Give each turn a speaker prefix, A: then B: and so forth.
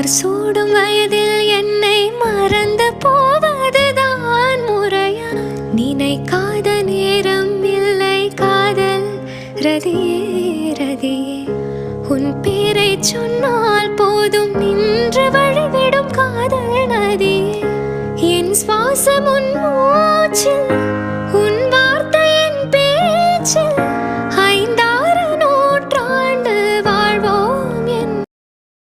A: மலர் சூடும் வயதில் என்னை மறந்து போவதுதான் முறையா? நினைக்காத நேரம் இல்லை காதல் ரதியே ரதியே, உன் பேரை சொன்னால் போதும் நின்று வழிவிடும் காதல் நதியே. என் சுவாசம் உன் மூச்சில்